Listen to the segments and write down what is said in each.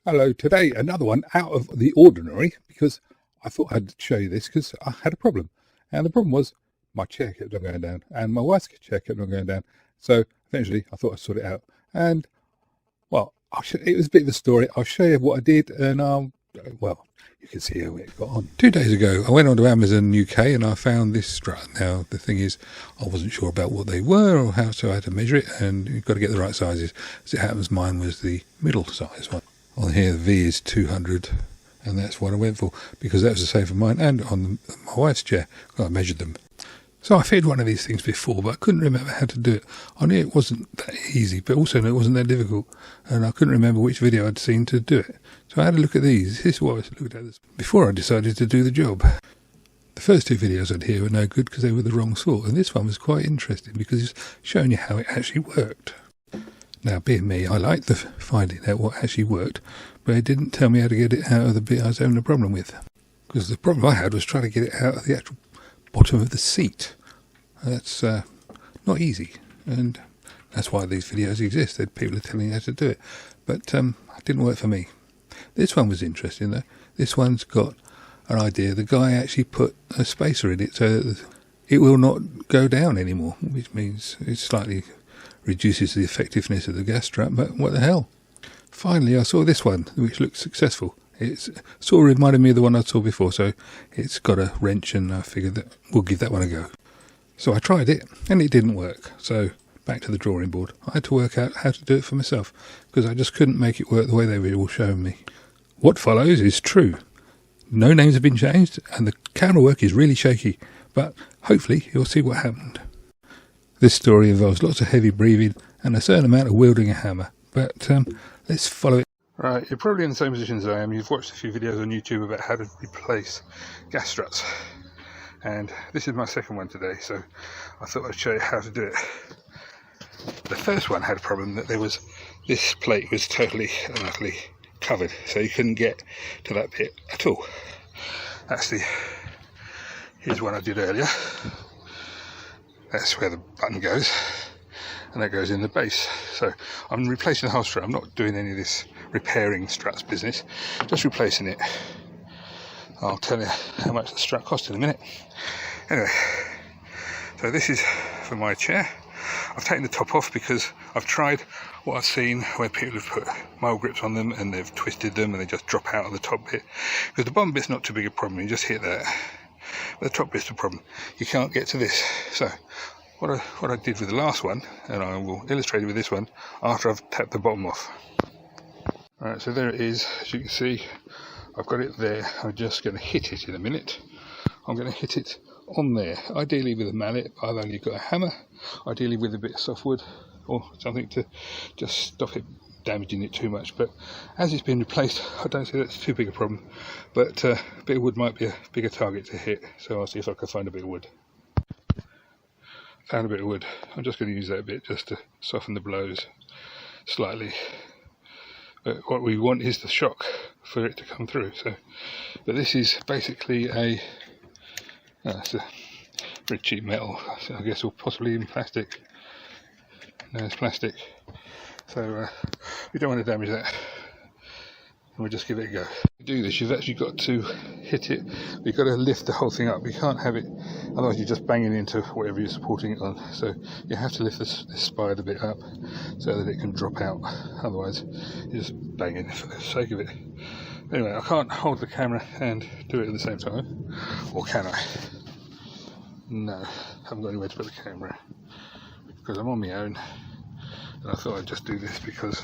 Hello, today another one out of the ordinary because I thought I'd show you this because I had a problem. And the problem was my chair kept on going down and my wife's chair kept on going down. So eventually I thought I'd sort it out. And well, it was a bit of a story. I'll show you what I did and well, you can see how it got on. 2 days ago, I went onto Amazon UK and I found this strut. Now, the thing is, I wasn't sure about what they were or how, so I had to measure it, and you've got to get the right sizes. As it happens, mine was the middle size one. On here, the V is 200, and that's what I went for, because that was the same for mine and on my wife's chair. I measured them. So I fitted one of these things before, but I couldn't remember how to do it. I knew it wasn't that easy, but also it wasn't that difficult, and I couldn't remember which video I'd seen to do it. So I had a look at these. This is what I was looking at before I decided to do the job. The first two videos I'd hear were no good because they were the wrong sort, and this one was quite interesting because it's showing you how it actually worked. Now, being me, I liked the finding out what actually worked, but it didn't tell me how to get it out of the bit I was having a problem with. Because the problem I had was trying to get it out of the actual bottom of the seat. That's not easy, and that's why these videos exist. People are telling you how to do it, but it didn't work for me. This one was interesting though. This one's got an idea. The guy actually put a spacer in it so that it will not go down anymore, which means it slightly reduces the effectiveness of the gas strap, but what the hell. Finally, I saw this one, which looked successful. It's sort of reminded me of the one I saw before, so it's got a wrench, and I figured that we'll give that one a go. So I tried it, and it didn't work. So back to the drawing board. I had to work out how to do it for myself, because I just couldn't make it work the way they were all showing me. What follows is true. No names have been changed, and the camera work is really shaky, but hopefully you'll see what happened. This story involves lots of heavy breathing and a certain amount of wielding a hammer, but let's follow it. Right, you're probably in the same position as I am. You've watched a few videos on YouTube about how to replace gas struts, and this is my second one today, so I thought I'd show you how to do it. The first one had a problem that this plate was totally and utterly covered, so you couldn't get to that bit at all. Here's one I did earlier. That's where the button goes, and that goes in the base. So I'm replacing the whole strut. I'm not doing any of this repairing struts business, just replacing it. I'll tell you how much the strut cost in a minute. Anyway, so this is for my chair. I've taken the top off because I've tried what I've seen where people have put mole grips on them and they've twisted them and they just drop out of the top bit. Because the bottom bit's not too big a problem, you just hit that. But the top bit's the problem. You can't get to this. So what I did with the last one, and I will illustrate it with this one after I've tapped the bottom off. Alright, so there it is. As you can see, I've got it there. I'm just going to hit it in a minute. I'm going to hit it on there, ideally with a mallet. I've only got a hammer, ideally with a bit of softwood or something to just stop it damaging it too much. But as it's been replaced, I don't see that's too big a problem, but a bit of wood might be a bigger target to hit, so I'll see if I can find a bit of wood. Found a bit of wood. I'm just going to use that bit just to soften the blows slightly. But what we want is the shock for it to come through. But this is basically it's a very cheap metal, I guess, or possibly even plastic. No, it's plastic. So we don't want to damage that. And we'll just give it a go. To do this, you've actually got to hit it. You've got to lift the whole thing up. You can't have it, otherwise you're just banging into whatever you're supporting it on. So you have to lift this spider bit up so that it can drop out. Otherwise, you're just banging for the sake of it. Anyway, I can't hold the camera and do it at the same time. Or can I? No, haven't got anywhere to put the camera because I'm on my own. And I thought I'd just do this because,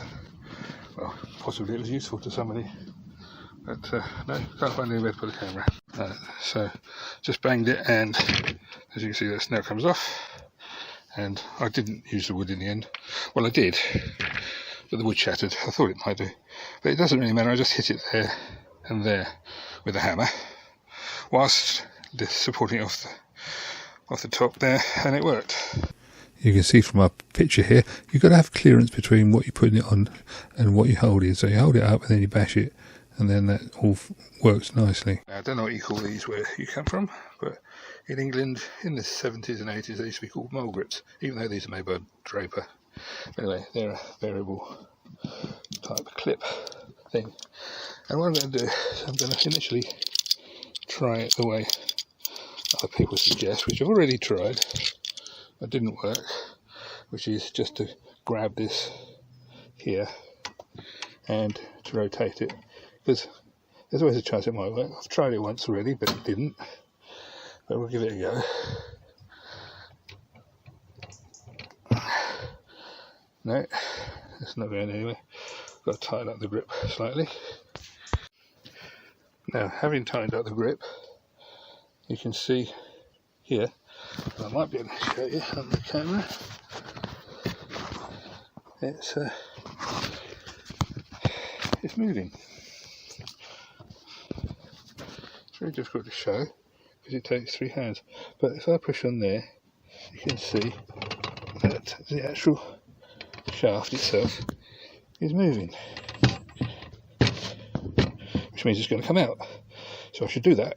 well, possibly it was useful to somebody. But no, can't find anywhere to put the camera. So just banged it, and as you can see, that now comes off. And I didn't use the wood in the end. Well, I did, but the wood shattered. I thought it might do, but it doesn't really matter. I just hit it there and there with a hammer, whilst supporting it off the top there, and it worked. You can see from our picture here, you've got to have clearance between what you're putting it on and what you're holding. So you hold it up and then you bash it, and then that all works nicely. Now, I don't know what you call these where you come from, but in England in the 70s and 80s they used to be called mole grips, even though these are made by Draper. Anyway, they're a variable type of clip thing. And what I'm going to do is I'm going to initially try it the way other people suggest, which I've already tried, but didn't work, which is just to grab this here and to rotate it, because there's always a chance it might work. I've tried it once already, but it didn't, but we'll give it a go. No, it's not going anywhere. Got to tighten up the grip slightly. Now, having tightened up the grip, you can see here, I might be able to show you on the camera, it's moving. It's very difficult to show because it takes 3 hands, but if I push on there, you can see that the actual shaft itself is moving, which means it's going to come out. So I should do that.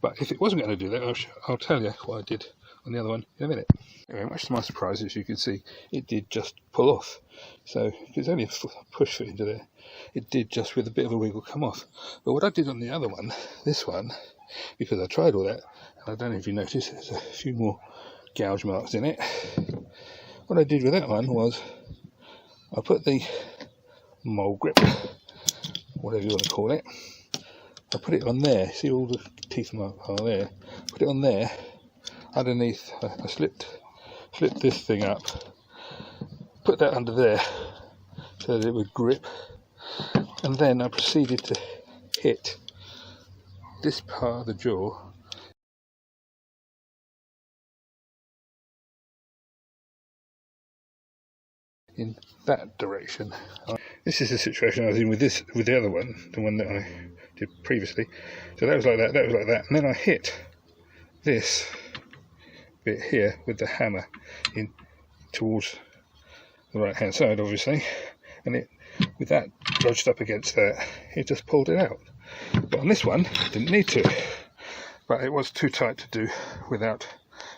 But if it wasn't going to do that, I'll tell you what I did on the other one in a minute. Anyway, much to my surprise, as you can see, it did just pull off. So it's only a push fit into there. It did just with a bit of a wiggle come off. But what I did on the other one, this one, because I tried all that, and I don't know if you noticed, there's a few more gouge marks in it. What I did with that one was I put the mole grip, whatever you want to call it, I put it on there. See all the teeth marks are there. Put it on there. Underneath, I flipped this thing up. Put that under there so that it would grip. And then I proceeded to hit this part of the jaw in that direction. This is the situation I was in with the other one, the one that I did previously. So that was like that, and then I hit this bit here with the hammer in towards the right hand side, obviously, and it, with that lodged up against that, it just pulled it out. But on this one, I didn't need to, but it was too tight to do without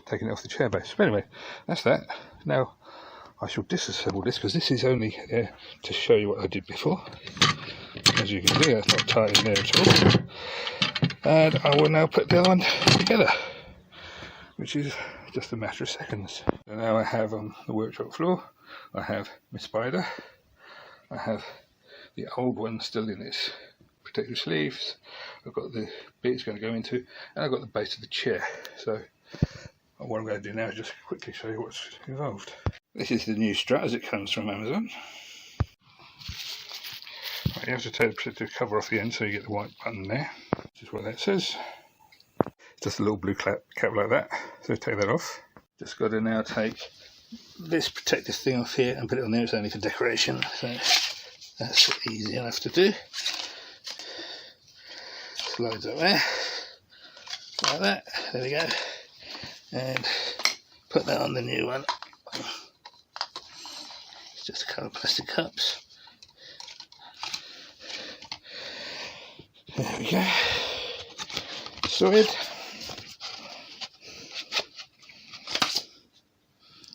taking it off the chair base. But anyway, that's that. Now I shall disassemble this, because this is only there to show you what I did before. As you can see, that's not tight in there at all. And I will now put the other one together, which is just a matter of seconds. So now I have on the workshop floor, I have my spider, I have the old one still in its protective sleeves, I've got the bit it's going to go into, and I've got the base of the chair. So what I'm going to do now is just quickly show you what's involved. This is the new strut as it comes from Amazon. Right, you have to take the protective cover off the end so you get the white button there, which is what that says. Just a little blue cap like that, so take that off. Just got to now take this protective thing off here and put it on there. It's only for decoration, so that's easy enough to do. Slides up there, like that, there we go, and put that on the new one. It's just a couple of plastic cups. There we go, sorted.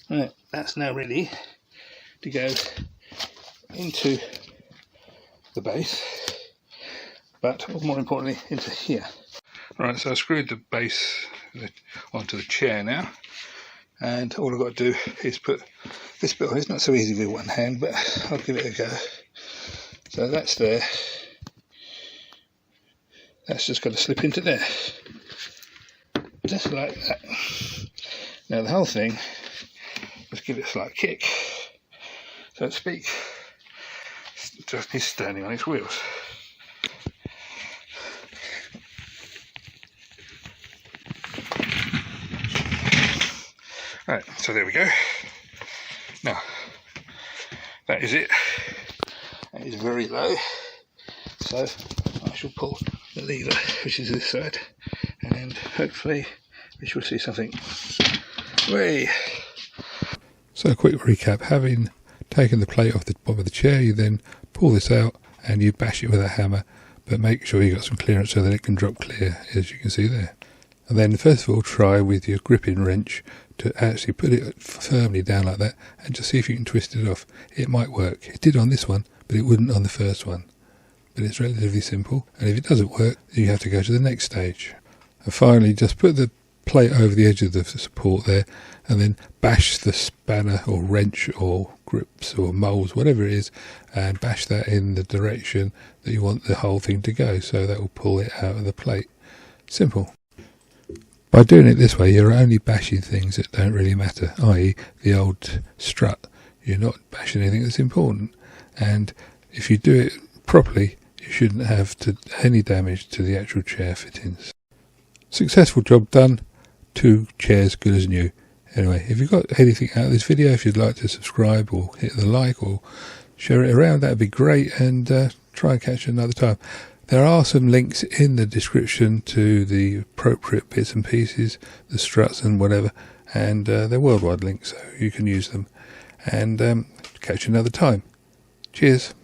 Right, that's now ready to go into the base, but more importantly into here. Right, so I screwed the base onto the chair now, and all I've got to do is put this bit on. It's not so easy with one hand, but I'll give it a go. So that's there. That's just got to slip into there, just like that. Now the whole thing, let's give it a slight kick, so to speak. Just is standing on its wheels. Right, so there we go. Now, that is it. That is very low, so I shall pull the lever, which is this side, and hopefully we shall see something. Way. So a quick recap, having taken the plate off the bottom of the chair, you then pull this out and you bash it with a hammer, but make sure you got some clearance so that it can drop clear, as you can see there. And then first of all try with your gripping wrench to actually put it firmly down like that and just see if you can twist it off. It might work. It did on this one, but it wouldn't on the first one. but it's relatively simple. And if it doesn't work, you have to go to the next stage. And finally, just put the plate over the edge of the support there, and then bash the spanner or wrench or grips or moles, whatever it is, and bash that in the direction that you want the whole thing to go, so that will pull it out of the plate. Simple. By doing it this way, you're only bashing things that don't really matter, i.e. the old strut. You're not bashing anything that's important, and if you do it properly, you shouldn't have any damage to the actual chair fittings. Successful job done. 2 chairs good as new. Anyway, if you've got anything out of this video, if you'd like to subscribe or hit the like or share it around, that'd be great, and try and catch you another time. There are some links in the description to the appropriate bits and pieces, the struts and whatever, and they're worldwide links, so you can use them. And catch you another time. Cheers.